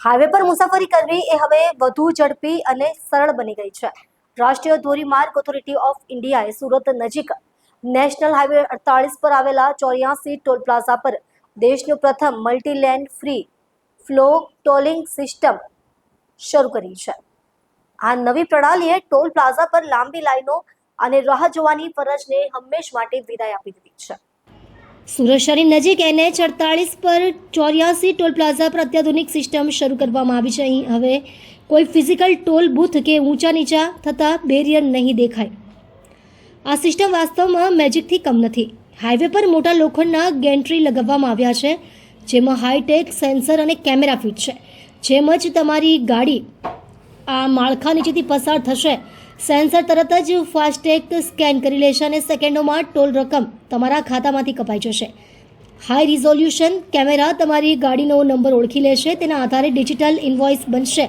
Highway પર મુસાફરી કરવી એ હવે વધુ ઝડપી અને સરળ બની ગઈ છે. રાષ્ટ્રીય ધોરીમાર્ગ ઓથોરિટી ઓફ ઇન્ડિયાએ સુરત નજીક નેશનલ હાઈવે 48 પર આવેલા 84 ટોલ પ્લાઝા પર દેશનું પ્રથમ multi lane free flow tolling system શરૂ કરી છે. આ નવી પ્રણાલીએ ટોલ પ્લાઝા પર લાંબી લાઈનો અને રાહ જોવાની ફરજને હંમેશ માટે વિદાય આપી દીધી છે. સુરત શહેર નજીક NH 48 પર 84 ટોલ પ્લાઝા પર અત્યાધુનિક સિસ્ટમ શરૂ કરવામાં આવી છે. અહીં હવે કોઈ ફિઝિકલ ટોલ બૂથ કે ઊંચા નીચા થતા બેરિયર નહીં દેખાય. આ સિસ્ટમ વાસ્તવમાં મેજિકથી કમ નથી. હાઈવે પર મોટા લોખંડના ગેન્ટ્રી લગાવવામાં આવ્યા છે, જેમાં હાઈટેક સેન્સર અને કેમેરા ફિટ છે. જેમ જ તમારી ગાડી આ માળખા નીચેથી પસાર થશે, સેન્સર તરત જ ફાસ્ટેગ સ્કેન કરી લેશે અને સેકન્ડોમાં ટોલ રકમ તમારા ખાતામાંથી કપાઈ જશે. હાઈ રિઝોલ્યુશન કેમેરા તમારી ગાડીનો નંબર ઓળખી લેશે, તેના આધારે ડિજિટલ ઇન્વોઇસ બનશે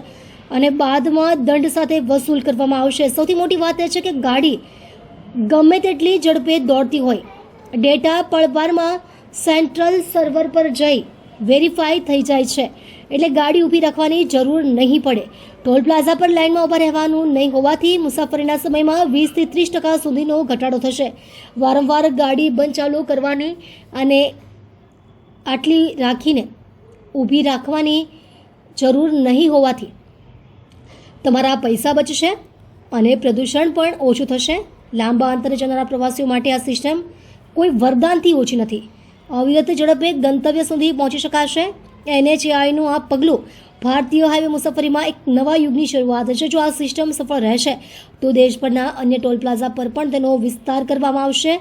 અને બાદમાં દંડ સાથે વસૂલ કરવામાં આવશે. સૌથી મોટી વાત એ છે કે ગાડી ગમે તેટલી ઝડપે દોડતી હોય, ડેટા પળવારમાં સેન્ટ્રલ સર્વર પર જઈ વેરીફાઈ થઈ જાય છે, એટલે ગાડી ઊભી રાખવાની જરૂર નહીં પડે. ટોલ પ્લાઝા પર લાઇનમાં ઊભા રહેવાનું નહીં હોવાથી મુસાફરીના સમયમાં 20 થી 30% સુધીનો ઘટાડો થશે. વારંવાર ગાડી બંધ ચાલુ કરવાની અને આટલી રાખીને ઊભી રાખવાની જરૂર નહીં હોવાથી તમારા પૈસા બચશે અને પ્રદૂષણ પણ ઓછું થશે. લાંબા અંતરે જનારા પ્રવાસીઓ માટે આ સિસ્ટમ કોઈ વરદાનથી ઓછી નથી. અવિરત ઝડપે ગંતવ્ય સુધી પહોંચી શકાશે. NHAIનું આ પગલું ભારતીય હાઈવે મુસાફરીમાં એક નવા યુગની શરૂઆત છે. જો આ સિસ્ટમ સફળ રહેશે તો દેશભરના અન્ય ટોલ પ્લાઝા પર પણ તેનો વિસ્તાર કરવામાં આવશે.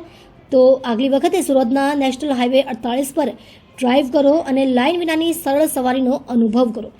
તો આગલી વખતે સુરતના નેશનલ હાઈવે 48 પર ડ્રાઈવ કરો અને લાઇન વિનાની સરળ સવારીનો અનુભવ કરો.